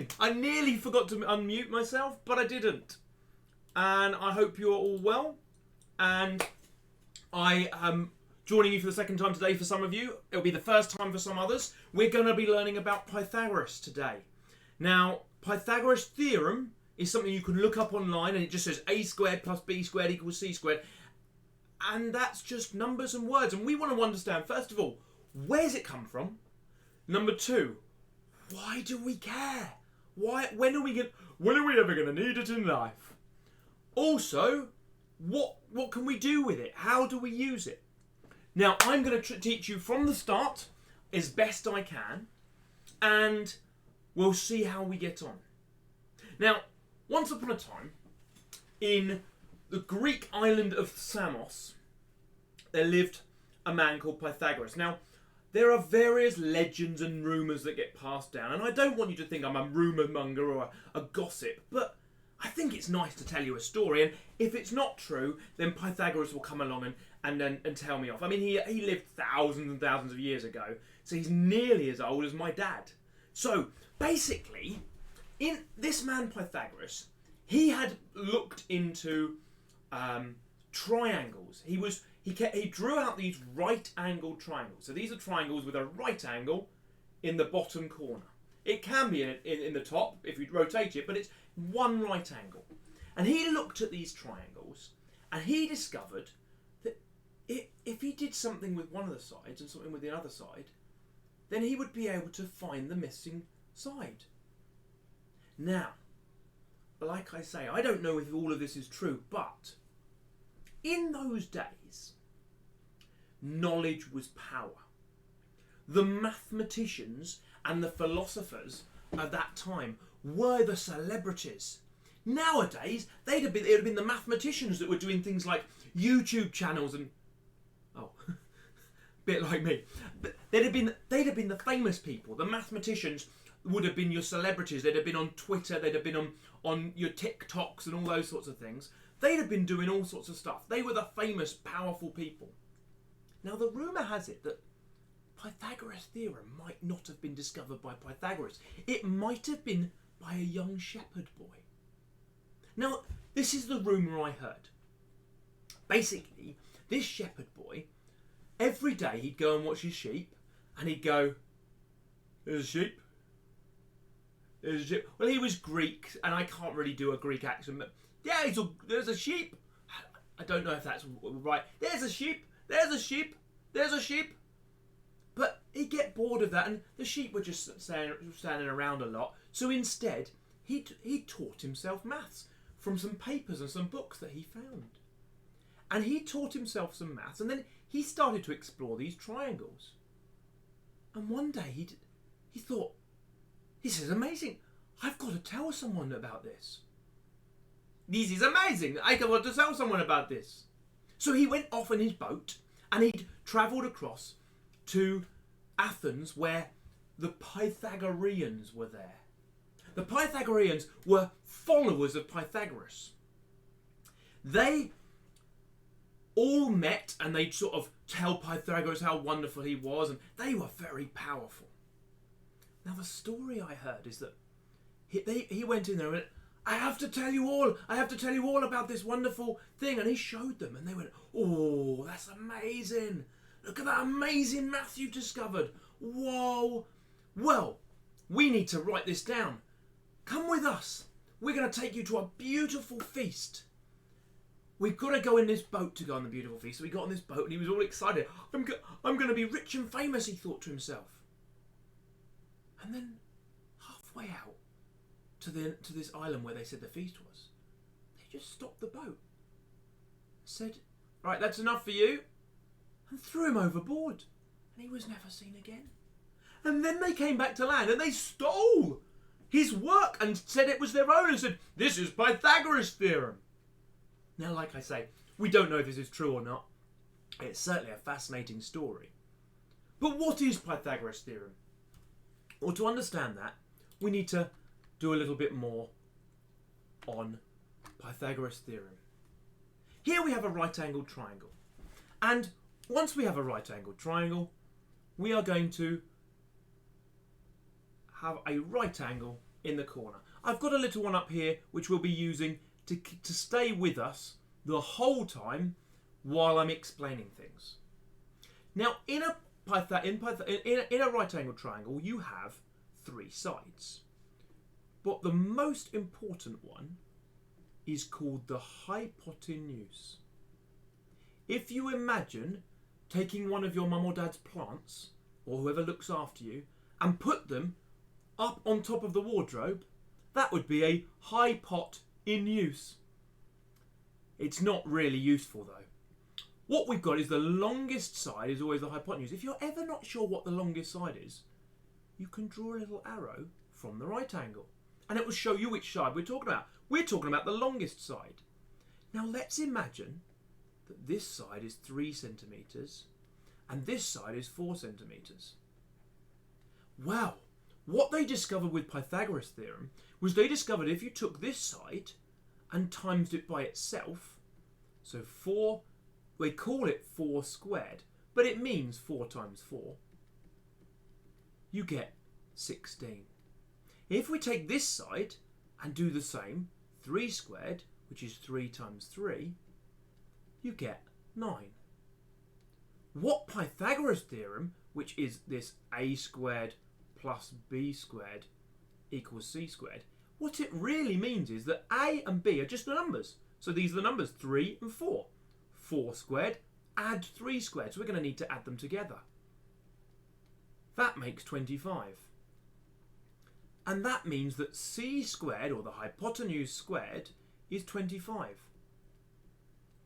morning. I nearly forgot to unmute myself, but I didn't. And I hope you're all well. And I am joining you for the second time today for some of you. It'll be the first time for some others. We're going to be learning about Pythagoras today. Now, Pythagoras Theorem is something you can look up online, and it just says a squared plus b squared equals c squared. And that's just numbers and words. And we want to understand, first of all, where's it come from? Number two, why do we care? When are we ever going to need it in life? Also, what can we do with it? How do we use it? Now, I'm going to teach you from the start as best I can, and we'll see how we get on. Now, once upon a time, in the Greek island of Samos, there lived a man called Pythagoras. Now, there are various legends and rumours that get passed down, and I don't want you to think I'm a rumour monger or a gossip, but I think it's nice to tell you a story, and if it's not true, then Pythagoras will come along and tell me off. I mean, he lived thousands and thousands of years ago, so he's nearly as old as my dad. So, basically, in this man Pythagoras, he had looked into triangles. He drew out these right-angled triangles. So these are triangles with a right angle in the bottom corner. It can be in the top if you rotate it, but it's one right angle. And he looked at these triangles, and he discovered that if he did something with one of the sides and something with the other side, then he would be able to find the missing side. Now, like I say, I don't know if all of this is true, but in those days, knowledge was power. The mathematicians and the philosophers of that time were the celebrities. Nowadays, it would have been the mathematicians that were doing things like YouTube channels and bit like me. But they'd have been the famous people. The mathematicians would have been your celebrities. They'd have been on Twitter. They'd have been on your TikToks and all those sorts of things. They'd have been doing all sorts of stuff. They were the famous, powerful people. Now, the rumour has it that Pythagoras Theorem might not have been discovered by Pythagoras. It might have been by a young shepherd boy. Now, this is the rumour I heard. Basically, this shepherd boy, every day he'd go and watch his sheep, and he'd go, "There's a sheep. There's a sheep." Well, he was Greek, and I can't really do a Greek accent, but yeah, there's a sheep. I don't know if that's right. There's a sheep. There's a sheep. There's a sheep. But he'd get bored of that, and the sheep were just standing around a lot. So instead, he taught himself maths from some papers and some books that he found. And he taught himself some maths, and then he started to explore these triangles. And one day he thought, "This is amazing. I've got to tell someone about this. This is amazing. I want to tell someone about this." So he went off in his boat, and he'd travelled across to Athens, where the Pythagoreans were there. The Pythagoreans were followers of Pythagoras. They all met, and they'd sort of tell Pythagoras how wonderful he was, and they were very powerful. Now, the story I heard is that he went in there and went, I have to tell you all about this wonderful thing. And he showed them, and they went, "Oh, that's amazing. Look at that amazing math you've discovered. Whoa. Well, we need to write this down. Come with us. We're going to take you to a beautiful feast. We've got to go in this boat to go on the beautiful feast." So he got on this boat, and he was all excited. I'm going to be rich and famous, he thought to himself. And then halfway out to this island where they said the feast was, they just stopped the boat, said, "Right, that's enough for you," and threw him overboard, and he was never seen again. And then they came back to land, and they stole his work and said it was their own, and said, "This is Pythagoras Theorem." Now, like I say, we don't know if this is true or not. It's certainly a fascinating story. But what is Pythagoras Theorem? Well, to understand that, we need to do a little bit more on Pythagoras Theorem. Here we have a right-angled triangle. And once we have a right-angled triangle, we are going to have a right angle in the corner. I've got a little one up here which we'll be using to stay with us the whole time while I'm explaining things. Now, in a right angle triangle, you have 3 sides. But the most important one is called the hypotenuse. If you imagine taking one of your mum or dad's plants, or whoever looks after you, and put them up on top of the wardrobe, that would be a hypotenuse. It's not really useful though. What we've got is the longest side is always the hypotenuse. If you're ever not sure what the longest side is, you can draw a little arrow from the right angle and it will show you which side we're talking about. We're talking about the longest side. Now let's imagine that this side is 3 centimetres and this side is 4 centimetres. Wow, what they discovered with Pythagoras Theorem was they discovered if you took this side and times it by itself, so 4, we call it 4 squared, but it means 4 times 4, you get 16. If we take this side and do the same, 3 squared, which is 3 times 3, you get 9. What Pythagoras Theorem, which is this a squared plus b squared equals c squared, what it really means is that a and b are just the numbers. So these are the numbers 3 and 4. 4 squared, add 3 squared. So we're going to need to add them together. That makes 25. And that means that c squared, or the hypotenuse squared, is 25.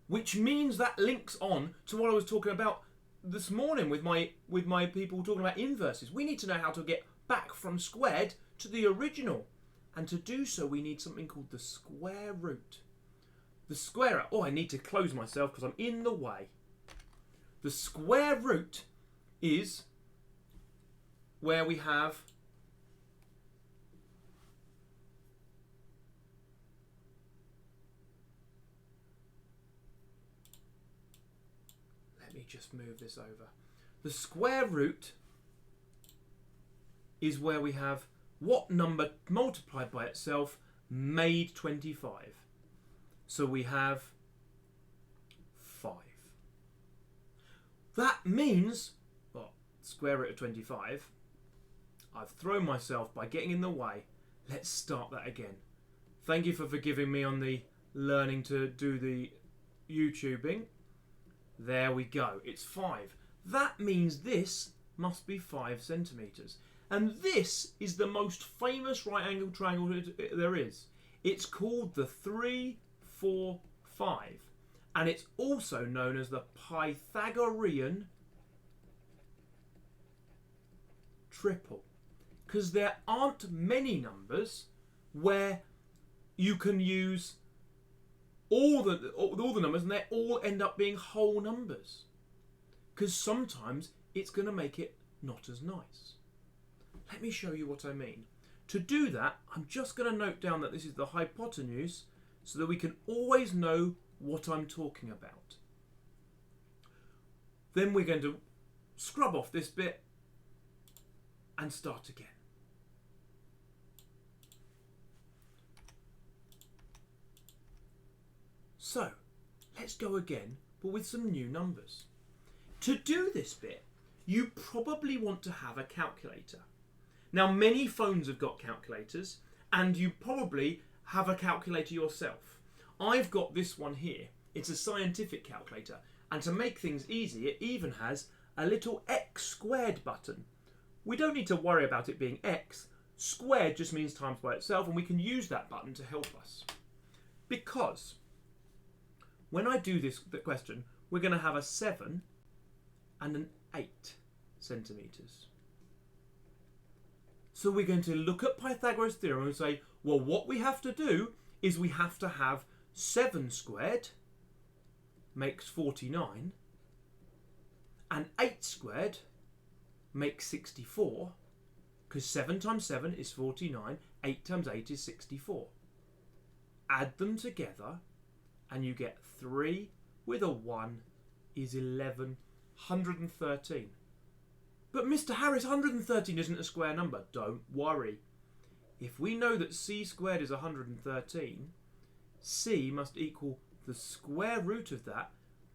Which means that links on to what I was talking about this morning with my people talking about inverses. We need to know how to get back from squared to the original. And to do so, we need something called the square root. The square... Oh, I need to close myself because I'm in the way. The square root is where we have... Let me just move this over. The square root is where we have what number multiplied by itself made 25. So we have 5. That means, well, square root of 25, I've thrown myself by getting in the way. Let's start that again. Thank you for forgiving me on the learning to do the YouTubing. There we go, it's 5. That means this must be 5 centimetres. And this is the most famous right angle triangle there is. It's called the 3, 4, 5. And it's also known as the Pythagorean Triple. Because there aren't many numbers where you can use all the numbers and they all end up being whole numbers. Because sometimes it's going to make it not as nice. Let me show you what I mean. To do that, I'm just going to note down that this is the hypotenuse so that we can always know what I'm talking about. Then we're going to scrub off this bit and start again. So, let's go again, but with some new numbers. To do this bit, you probably want to have a calculator. Now, many phones have got calculators, and you probably have a calculator yourself. I've got this one here. It's a scientific calculator, and to make things easy, it even has a little x squared button. We don't need to worry about it being x. Squared just means times by itself, and we can use that button to help us. Because when I do this question, we're going to have a 7 and an 8 centimetres. So we're going to look at Pythagoras Theorem and say, well, what we have to do is we have to have 7 squared makes 49 and 8 squared makes 64, because 7 times 7 is 49, 8 times 8 is 64. Add them together and you get 3 with a 1 is 11, 113. But Mr. Harris, 113 isn't a square number. Don't worry. if we know that c squared is 113, c must equal the square root of that.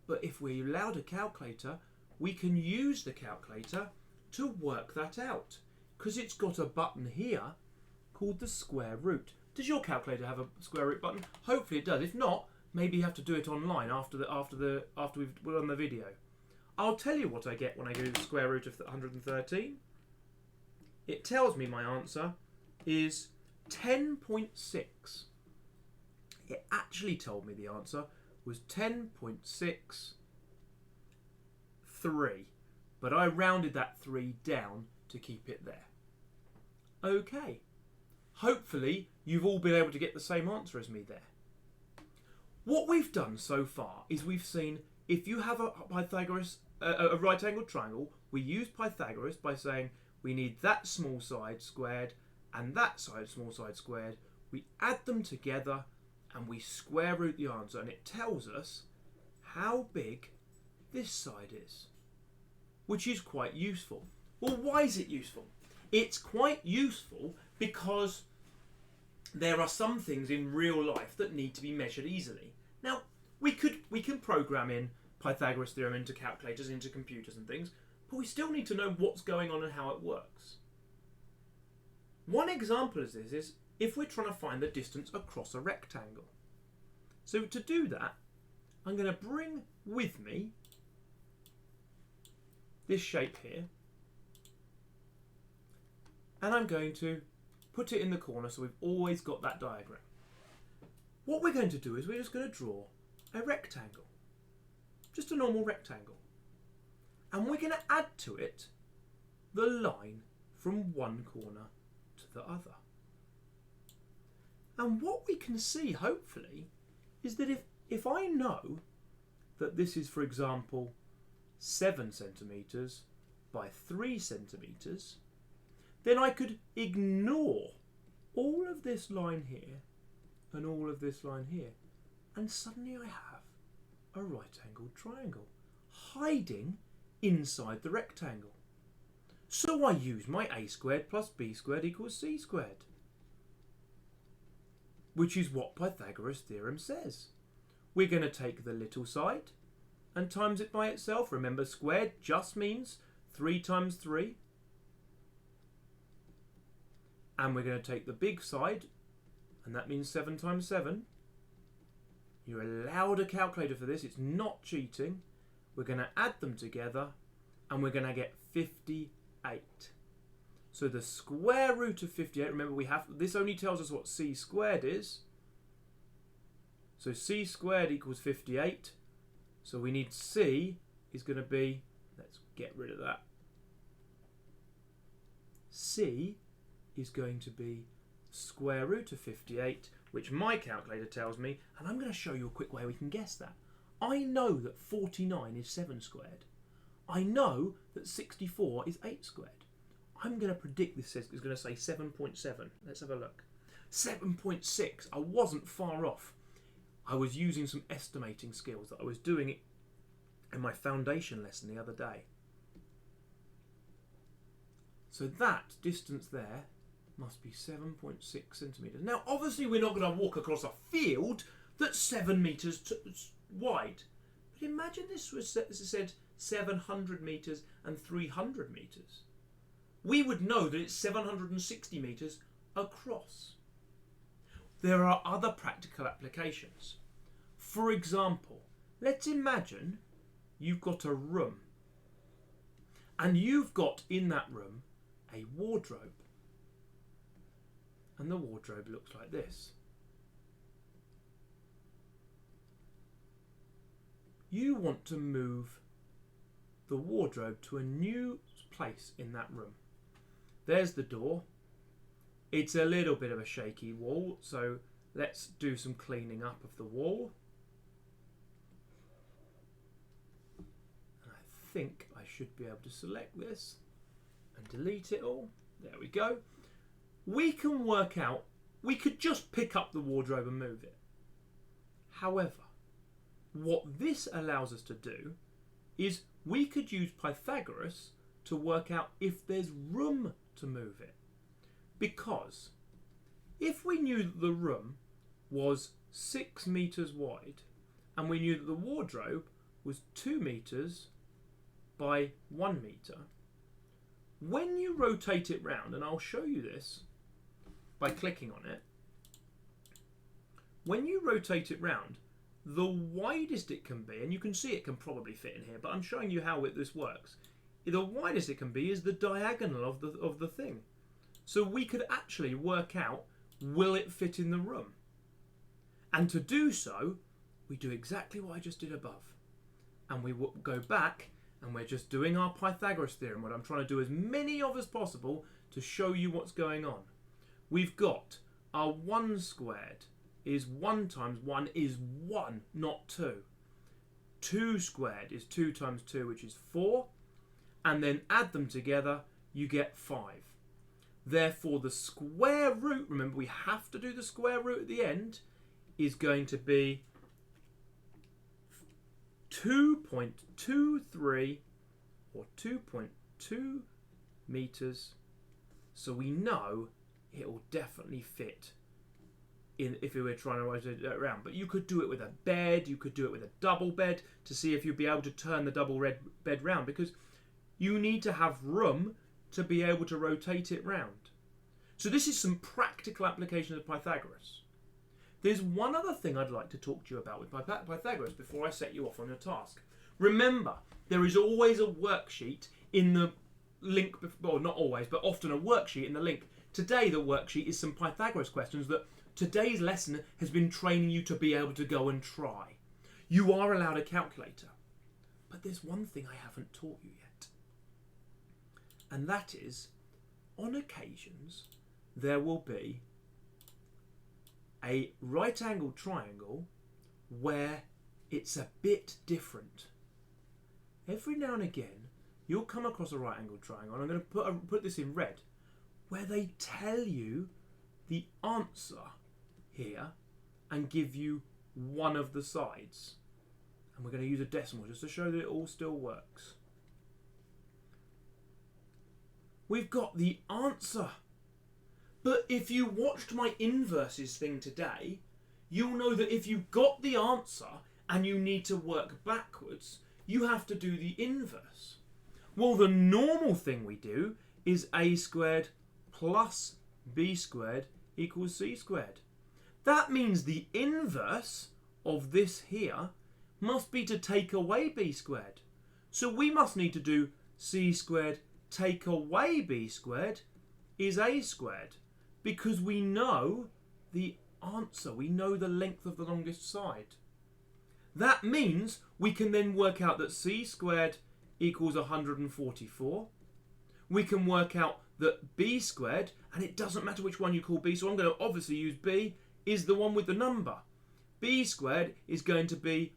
But if we're allowed a calculator, we can use the calculator to work that out, because it's got a button here called the square root. Does your calculator have a square root button? Hopefully it does. If not, maybe you have to do it online after we've done the video. I'll tell you what I get when I do the square root of 113. It tells me my answer is 10.6. It actually told me the answer was 10.63, but I rounded that 3 down to keep it there. Okay, hopefully you've all been able to get the same answer as me there. What we've done so far is we've seen if you have a Pythagoras, a right angled triangle, we use Pythagoras by saying we need that small side squared and that small side squared. We add them together and we square root the answer, and it tells us how big this side is, which is quite useful. Well, why is it useful? It's quite useful because there are some things in real life that need to be measured easily. Now, we can program in Pythagoras Theorem into calculators, into computers and things, but we still need to know what's going on and how it works. One example of this is if we're trying to find the distance across a rectangle. So to do that, I'm going to bring with me this shape here, and I'm going to put it in the corner so we've always got that diagram. What we're going to do is we're just going to draw a rectangle, just a normal rectangle, and we're going to add to it the line from one corner to the other. And what we can see, hopefully, is that if I know that this is, for example, 7 centimetres by 3 centimetres, then I could ignore all of this line here and all of this line here, and suddenly I have a right-angled triangle hiding inside the rectangle. So I use my a squared plus b squared equals c squared, which is what Pythagoras Theorem says. We're going to take the little side and times it by itself. Remember, squared just means 3 times 3. And we're going to take the big side, and that means 7 times 7. You're allowed a calculator for this. It's not cheating. We're going to add them together, and we're going to get 58. So the square root of 58, remember this only tells us what c squared is. So c squared equals 58. So we need c is going to be, let's get rid of that. C is going to be square root of 58, which my calculator tells me, and I'm going to show you a quick way we can guess that. I know that 49 is 7 squared. I know that 64 is 8 squared. I'm going to predict this is going to say 7.7. Let's have a look. 7.6. I wasn't far off. I was using some estimating skills that I was doing it in my foundation lesson the other day. So that distance there must be 7.6 centimetres. Now, obviously, we're not going to walk across a field that's 7 metres wide. But imagine this said 700 metres and 300 metres. We would know that it's 760 metres across. There are other practical applications. For example, let's imagine you've got a room, and you've got in that room a wardrobe, and the wardrobe looks like this. You want to move the wardrobe to a new place in that room. There's the door. It's a little bit of a shaky wall, so let's do some cleaning up of the wall. And I think I should be able to select this and delete it all. There we go. We can work out, we could just pick up the wardrobe and move it. However, what this allows us to do is we could use Pythagoras to work out if there's room to move it. Because If we knew that the room was 6 metres wide and we knew that the wardrobe was 2 metres by 1 metre, when you rotate it round, and I'll show you this by clicking on it, when you rotate it round, the widest it can be, and you can see it can probably fit in here, but I'm showing you how this works. The widest it can be is the diagonal of the thing. So we could actually work out, will it fit in the room? And to do so, we do exactly what I just did above. And we go back and we're just doing our Pythagoras Theorem, what I'm trying to do as many of as possible to show you what's going on. We've got our 1 squared is 1 times 1 is 1, not 2. 2 squared is 2 times 2, which is 4. And then add them together, you get 5. Therefore, the square root, remember we have to do the square root at the end, is going to be 2.23 or 2.2 metres. So we know it will definitely fit in if we were trying to rotate it around. But you could do it with a bed, you could do it with a double bed to see if you'd be able to turn the double bed round, because you need to have room to be able to rotate it round. So this is some practical application of Pythagoras. There's one other thing I'd like to talk to you about with Pythagoras before I set you off on your task. Remember, there is always a worksheet in the link, well, not always, but often a worksheet in the link. Today the worksheet is some Pythagoras questions that today's lesson has been training you to be able to go and try. You are allowed a calculator. But there's one thing I haven't taught you yet. And that is, on occasions, there will be a right-angled triangle where it's a bit different. Every now and again, you'll come across a right-angled triangle, and I'm going to put this in red, where they tell you the answer here and give you one of the sides. And we're going to use a decimal just to show that it all still works. We've got the answer. But if you watched my inverses thing today, you'll know that if you've got the answer and you need to work backwards, you have to do the inverse. Well, the normal thing we do is a squared plus b squared equals c squared. That means the inverse of this here must be to take away b squared. So we must need to do c squared take away b squared is a squared, because we know the answer, we know the length of the longest side. That means we can then work out that c squared equals 144. We can work out that b squared, and it doesn't matter which one you call b, so I'm going to obviously use b, is the one with the number. B squared is going to be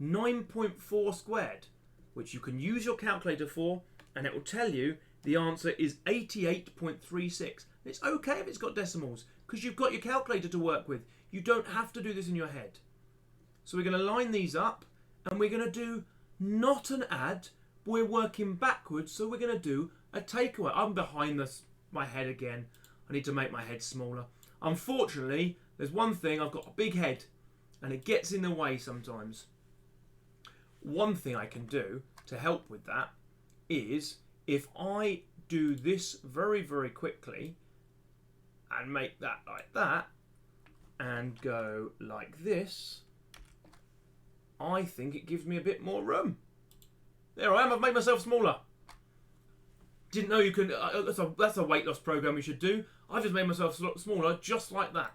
9.4 squared, which you can use your calculator for, and it will tell you the answer is 88.36. It's okay if it's got decimals, because you've got your calculator to work with. You don't have to do this in your head. So we're going to line these up, and we're going to do not an add, but we're working backwards, so we're going to do a takeaway. I'm behind my head again. I need to make my head smaller. Unfortunately, there's one thing, I've got a big head, and it gets in the way sometimes. One thing I can do to help with that is, if I do this very, very quickly, and make that like that, and go like this, I think it gives me a bit more room. There I am, I've made myself smaller. Didn't know you can, that's a weight loss program you should do. I've just made myself smaller just like that.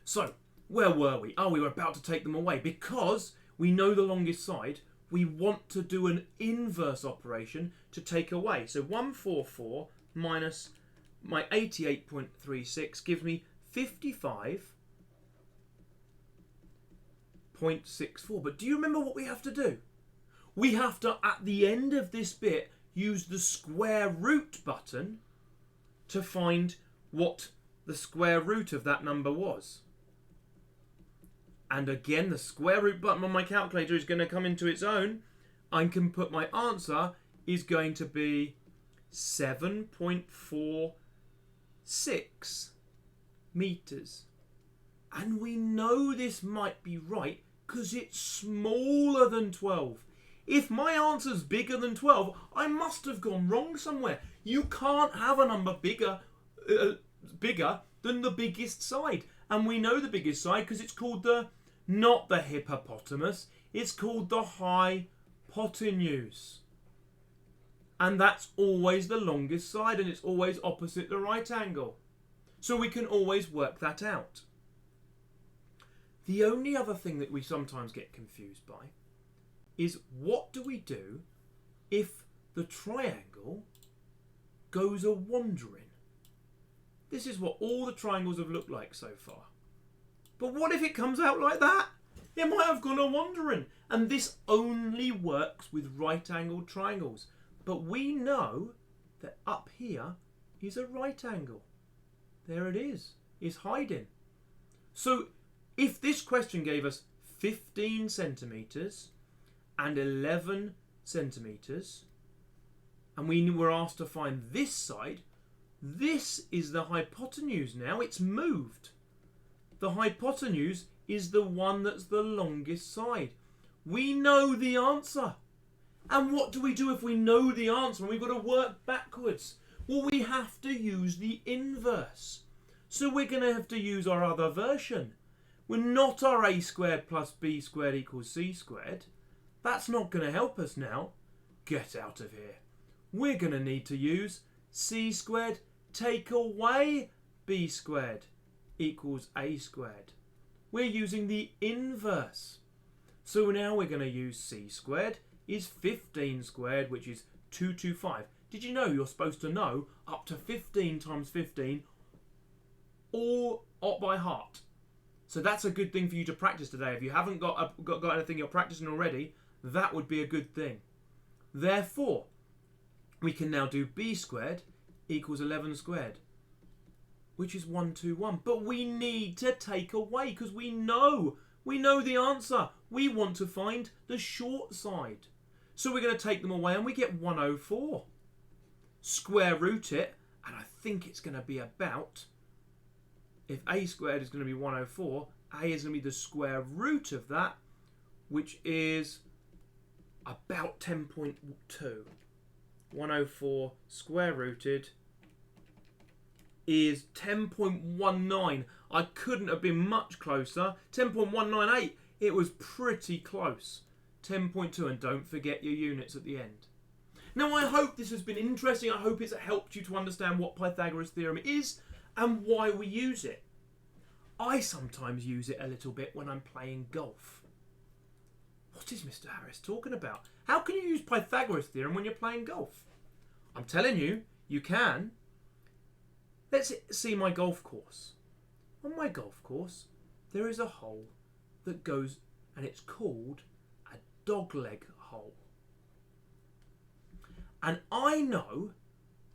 So, where were we? Oh, we were about to take them away. Because we know the longest side, we want to do an inverse operation to take away. So 144 minus my 88.36 gives me 55.64. But do you remember what we have to do? We have to, at the end of this bit, use the square root button to find what the square root of that number was. And again, the square root button on my calculator is going to come into its own. I can put my answer is going to be 7.46 meters. And we know this might be right because it's smaller than 12. If my answer's bigger than 12, I must have gone wrong somewhere. You can't have a number bigger than the biggest side. And we know the biggest side because it's called not the hippopotamus, it's called the hypotenuse. And that's always the longest side, and it's always opposite the right angle. So we can always work that out. The only other thing that we sometimes get confused by is what do we do if the triangle goes a-wandering? This is what all the triangles have looked like so far. But what if it comes out like that? It might have gone a-wandering. And this only works with right-angled triangles. But we know that up here is a right angle. There it is. It's hiding. So if this question gave us 15 centimetres and 11 centimetres, and we were asked to find this side, this is the hypotenuse now. It's moved. The hypotenuse is the one that's the longest side. We know the answer. And what do we do if we know the answer and we've got to work backwards? Well, we have to use the inverse. So we're going to have to use our other version. We're not our a squared plus b squared equals c squared. That's not going to help us now. Get out of here. We're going to need to use c squared take away b squared equals a squared. We're using the inverse. So now we're going to use c squared is 15 squared, which is 225. Did you know you're supposed to know up to 15 times 15 all by heart? So that's a good thing for you to practice today. If you haven't got anything you're practicing already, that would be a good thing. Therefore, we can now do b squared equals 11 squared, which is 121. But we need to take away because we know the answer. We want to find the short side. So we're going to take them away and we get 104. Square root it, and I think it's going to be about, if a squared is going to be 104, a is going to be the square root of that, which is about 10.2. 104 square rooted is 10.19. I couldn't have been much closer. 10.198. It was pretty close. 10.2, and don't forget your units at the end. Now, I hope this has been interesting. I hope it's helped you to understand what Pythagoras Theorem is and why we use it. I sometimes use it a little bit when I'm playing golf. What is Mr. Harris talking about? How can you use Pythagoras Theorem when you're playing golf? I'm telling you, you can. Let's see my golf course. On my golf course, there is a hole that goes, and it's called a dogleg hole. And I know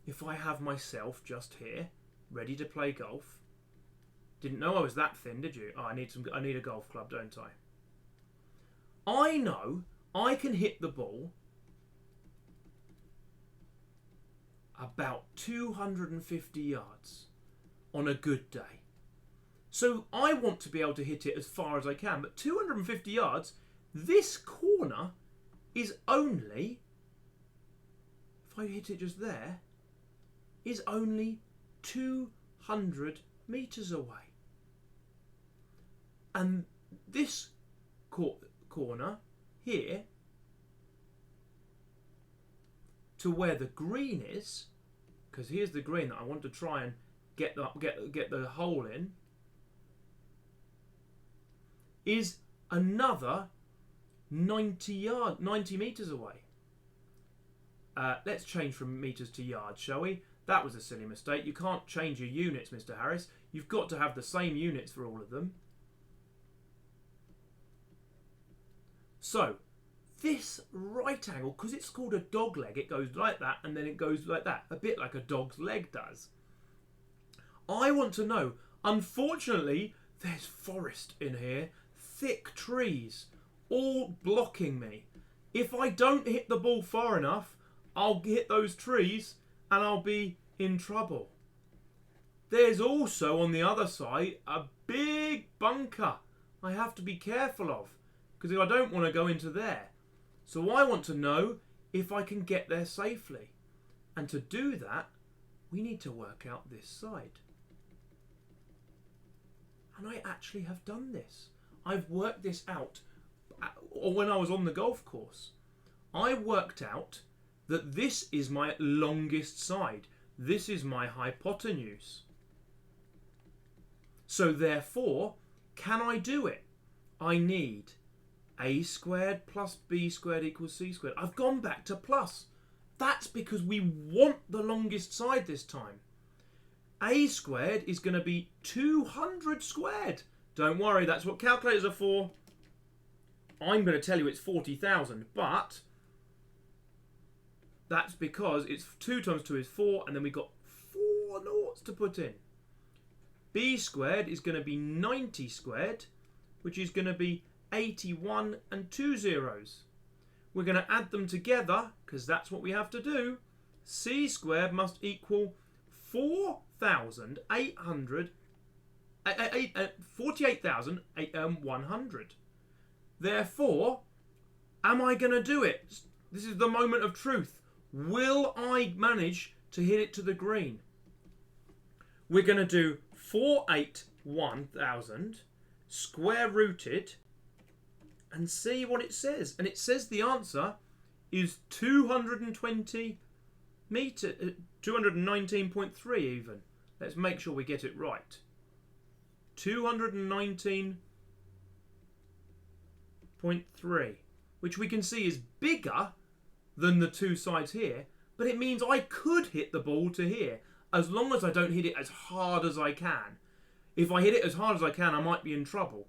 if I have myself just here, ready to play golf. Didn't know I was that thin, did you? Oh, I need a golf club, don't I? I know I can hit the ball about 250 yards on a good day. So I want to be able to hit it as far as I can, but 250 yards, this corner is only, if I hit it just there, is only 200 metres away. And this corner here to where the green is, because here's the green that I want to try and get the hole in, is another 90 metres away. Let's change from metres to yards, shall we? That was a silly mistake. You can't change your units, Mr. Harris. You've got to have the same units for all of them. So, this right angle, because it's called a dog leg, it goes like that and then it goes like that, a bit like a dog's leg does. I want to know, unfortunately, there's forest in here, thick trees, all blocking me. If I don't hit the ball far enough, I'll hit those trees and I'll be in trouble. there's also on the other side a big bunker I have to be careful of, because I don't want to go into there. So I want to know if I can get there safely. And to do that, we need to work out this side. And I actually have done this. I've worked this out when I was on the golf course. I worked out that this is my longest side. This is my hypotenuse. So therefore, can I do it? I need a squared plus b squared equals c squared. I've gone back to plus. That's because we want the longest side this time. A squared is going to be 200 squared. Don't worry, that's what calculators are for. I'm going to tell you it's 40,000, but that's because it's 2 times 2 is 4, and then we've got 4 noughts to put in. B squared is going to be 90 squared, which is going to be 81 and 2 zeros. We're going to add them together, because that's what we have to do. C squared must equal 48,100. Therefore, am I going to do it? This is the moment of truth. Will I manage to hit it to the green? We're going to do 481,000 square rooted and see what it says. And it says the answer is 220 meter, 219.3 even. Let's make sure we get it right. 219.3, which we can see is bigger than the two sides here, but it means I could hit the ball to here, as long as I don't hit it as hard as I can. If I hit it as hard as I can, I might be in trouble.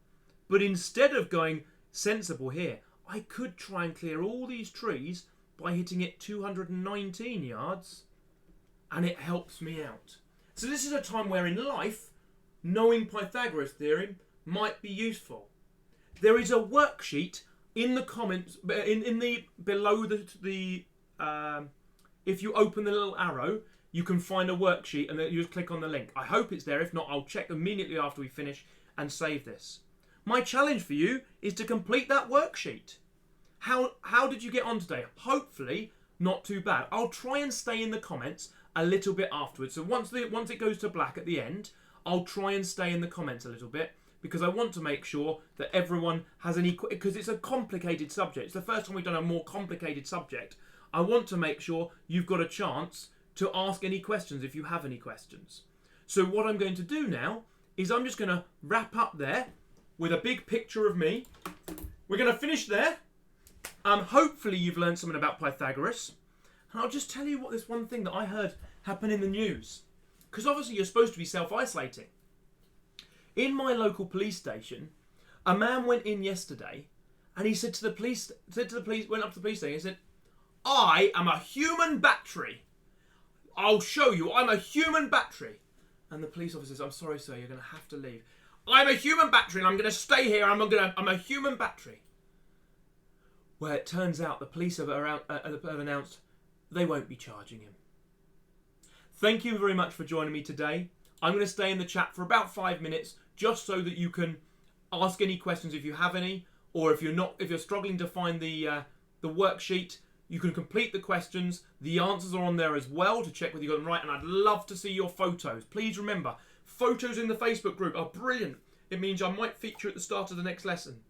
But instead of going sensible here, I could try and clear all these trees by hitting it 219 yards, and it helps me out. So this is a time where in life, knowing Pythagoras Theorem might be useful. There is a worksheet in the comments, below the if you open the little arrow, you can find a worksheet and then you just click on the link. I hope it's there. If not, I'll check immediately after we finish and save this. My challenge for you is to complete that worksheet. How did you get on today? Hopefully not too bad. I'll try and stay in the comments a little bit afterwards. So once it goes to black at the end, I'll try and stay in the comments a little bit, because I want to make sure that everyone has because it's a complicated subject. It's the first time we've done a more complicated subject. I want to make sure you've got a chance to ask any questions if you have any questions. So what I'm going to do now is I'm just going to wrap up there with a big picture of me. We're going to finish there. Hopefully you've learned something about Pythagoras. And I'll just tell you what this one thing that I heard happen in the news. Because obviously you're supposed to be self-isolating. In my local police station, a man went in yesterday and he went up to the police station and said, "I am a human battery. I'll show you, I'm a human battery." And the police officer says, "I'm sorry, sir, you're going to have to leave. I'm a human battery and I'm going to stay here. I'm a human battery." Well, it turns out the police have announced they won't be charging him. Thank you very much for joining me today. I'm going to stay in the chat for about 5 minutes, just so that you can ask any questions if you have any, or if you're struggling to find the worksheet, you can complete the questions. The answers are on there as well to check whether you got them right, and I'd love to see your photos. Please remember, photos in the Facebook group are brilliant. It means I might feature at the start of the next lesson.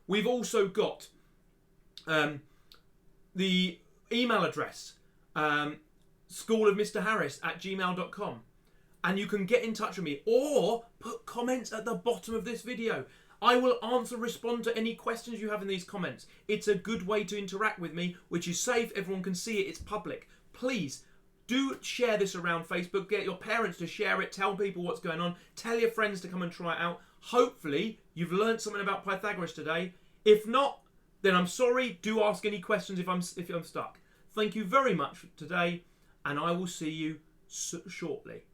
We've also got the email address, schoolofmrharris@gmail.com. And you can get in touch with me or put comments at the bottom of this video. I will respond to any questions you have in these comments. It's a good way to interact with me, which is safe. Everyone can see it. It's public. Please do share this around Facebook. Get your parents to share it. Tell people what's going on. Tell your friends to come and try it out. Hopefully, you've learned something about Pythagoras today. If not, then I'm sorry. Do ask any questions if I'm stuck. Thank you very much for today, and I will see you shortly.